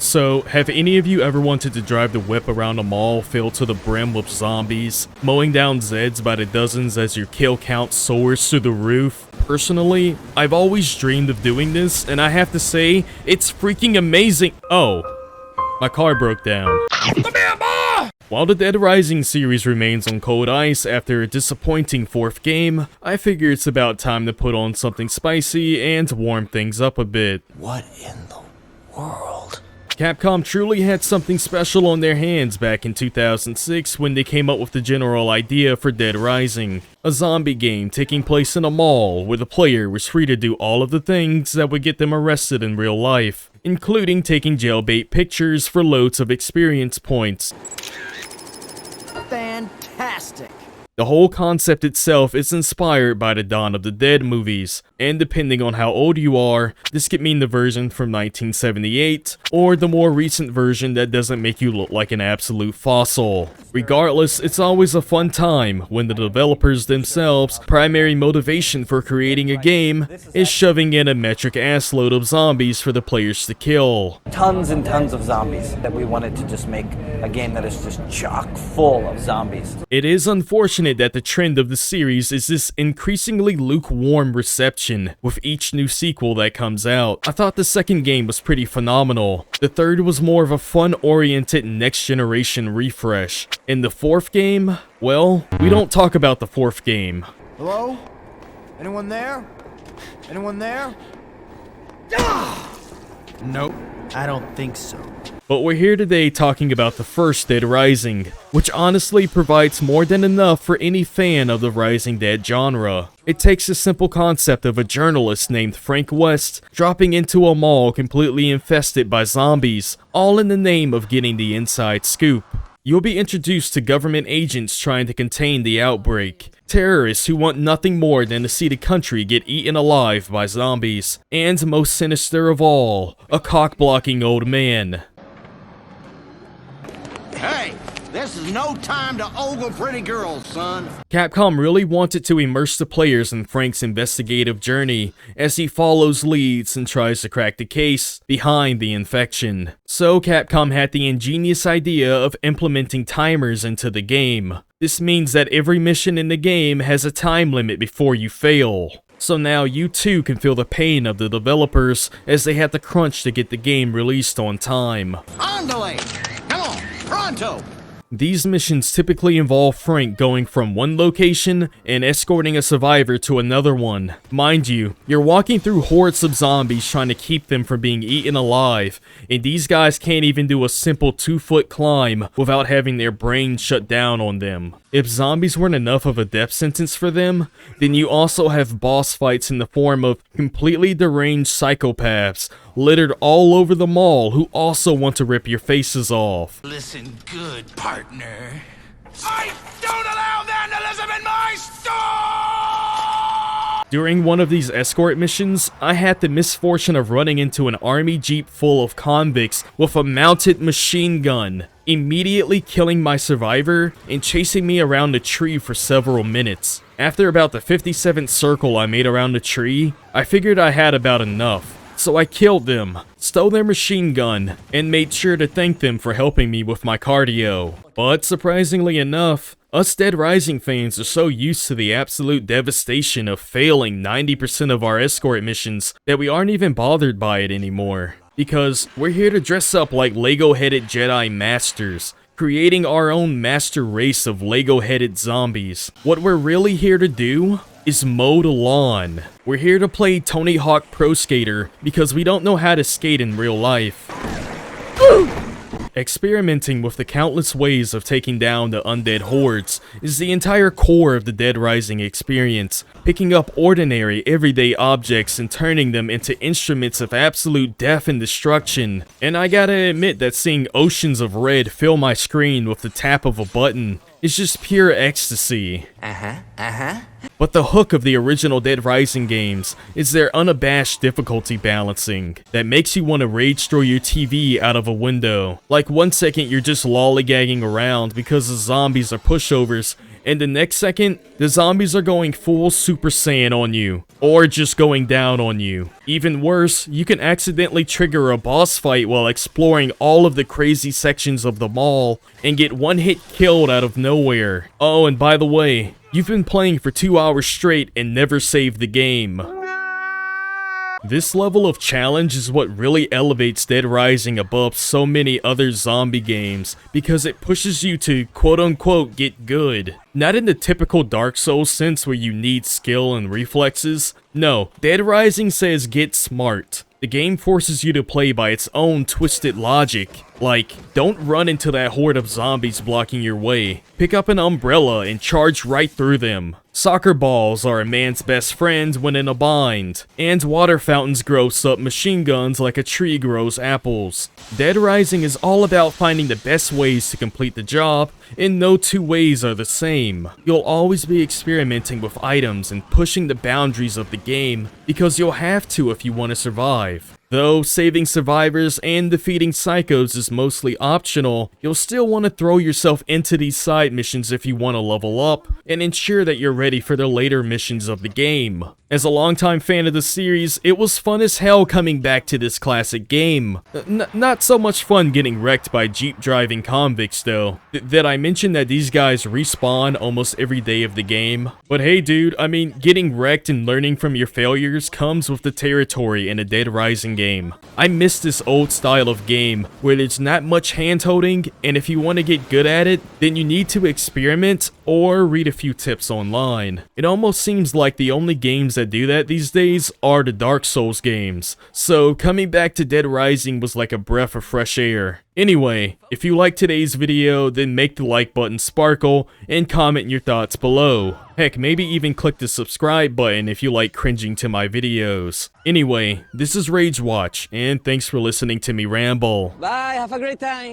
So, have any of you ever wanted to drive the whip around a mall filled to the brim with zombies, mowing down Zeds by the dozens as your kill count soars through the roof? Personally, I've always dreamed of doing this, and I have to say, it's freaking amazing. Oh, my car broke down. While the Dead Rising series remains on cold ice after a disappointing 4th game, I figure it's about time to put on something spicy and warm things up a bit. What in the world? Capcom truly had something special on their hands back in 2006 when they came up with the general idea for Dead Rising. A zombie game taking place in a mall where the player was free to do all of the things that would get them arrested in real life, including taking jailbait pictures for loads of experience points. Fantastic! The whole concept itself is inspired by the Dawn of the Dead movies, and depending on how old you are, this could mean the version from 1978, or the more recent version that doesn't make you look like an absolute fossil. Regardless, it's always a fun time when the developers themselves' primary motivation for creating a game is shoving in a metric assload of zombies for the players to kill. Tons and tons of zombies that we wanted to just make a game that is just chock full of zombies. It is unfortunate that the trend of the series is this increasingly lukewarm reception with each new sequel that comes out. I thought the second game was pretty phenomenal. The third was more of a fun-oriented next-generation refresh. And the 4th game? Well, we don't talk about the 4th game. Hello? Anyone there? Anyone there? Nope, I don't think so. But we're here today talking about the first Dead Rising, which honestly provides more than enough for any fan of the Rising Dead genre. It takes the simple concept of a journalist named Frank West dropping into a mall completely infested by zombies, all in the name of getting the inside scoop. You'll be introduced to government agents trying to contain the outbreak, terrorists who want nothing more than to see the country get eaten alive by zombies, and most sinister of all, a cock-blocking old man. Hey, this is no time to ogle pretty girls, son. Capcom really wanted to immerse the players in Frank's investigative journey as he follows leads and tries to crack the case behind the infection. So Capcom had the ingenious idea of implementing timers into the game. This means that every mission in the game has a time limit before you fail. So now you too can feel the pain of the developers as they had to crunch to get the game released on time. Andale! Come on, pronto! These missions typically involve Frank going from one location and escorting a survivor to another one. Mind you, you're walking through hordes of zombies trying to keep them from being eaten alive, and these guys can't even do a simple 2-foot climb without having their brains shut down on them. If zombies weren't enough of a death sentence for them, then you also have boss fights in the form of completely deranged psychopaths littered all over the mall who also want to rip your faces off. Listen good, partner. I don't allow vandalism in my store! During one of these escort missions, I had the misfortune of running into an army jeep full of convicts with a mounted machine gun, immediately killing my survivor and chasing me around the tree for several minutes. After about the 57th circle I made around the tree, I figured I had about enough. So I killed them, stole their machine gun, and made sure to thank them for helping me with my cardio. But surprisingly enough, us Dead Rising fans are so used to the absolute devastation of failing 90% of our escort missions that we aren't even bothered by it anymore. Because we're here to dress up like Lego-headed Jedi Masters, creating our own master race of Lego-headed zombies. What we're really here to do is mow the lawn. We're here to play Tony Hawk Pro Skater because we don't know how to skate in real life. Experimenting with the countless ways of taking down the undead hordes is the entire core of the Dead Rising experience, picking up ordinary, everyday objects and turning them into instruments of absolute death and destruction. And I gotta admit that seeing oceans of red fill my screen with the tap of a button is just pure ecstasy. But the hook of the original Dead Rising games is their unabashed difficulty balancing that makes you want to rage throw your TV out of a window. Like 1 second you're just lollygagging around because the zombies are pushovers, and the next second, the zombies are going full Super Saiyan on you, or just going down on you. Even worse, you can accidentally trigger a boss fight while exploring all of the crazy sections of the mall, and get one hit killed out of nowhere. Oh, and by the way, you've been playing for 2 hours straight and never saved the game. This level of challenge is what really elevates Dead Rising above so many other zombie games, because it pushes you to quote-unquote get good. Not in the typical Dark Souls sense where you need skill and reflexes. No, Dead Rising says get smart. The game forces you to play by its own twisted logic. Like, don't run into that horde of zombies blocking your way. Pick up an umbrella and charge right through them. Soccer balls are a man's best friend when in a bind. And water fountains grow submachine guns like a tree grows apples. Dead Rising is all about finding the best ways to complete the job, and no two ways are the same. You'll always be experimenting with items and pushing the boundaries of the game, because you'll have to if you want to survive. Though saving survivors and defeating psychos is mostly optional, you'll still want to throw yourself into these side missions if you want to level up, and ensure that you're ready for the later missions of the game. As a longtime fan of the series, it was fun as hell coming back to this classic game. Not so much fun getting wrecked by jeep driving convicts though. Did I mention that these guys respawn almost every day of the game? But hey dude, I mean, getting wrecked and learning from your failures comes with the territory in a Dead Rising game. I miss this old style of game where there's not much hand-holding, and if you want to get good at it, then you need to experiment or read a few tips online. It almost seems like the only games that do that these days are the Dark Souls games, so coming back to Dead Rising was like a breath of fresh air. Anyway, if you liked today's video, then make the like button sparkle and comment your thoughts below. Heck, maybe even click the subscribe button if you like cringing to my videos. Anyway, this is Rage Watch, and thanks for listening to me ramble. Bye, have a great time.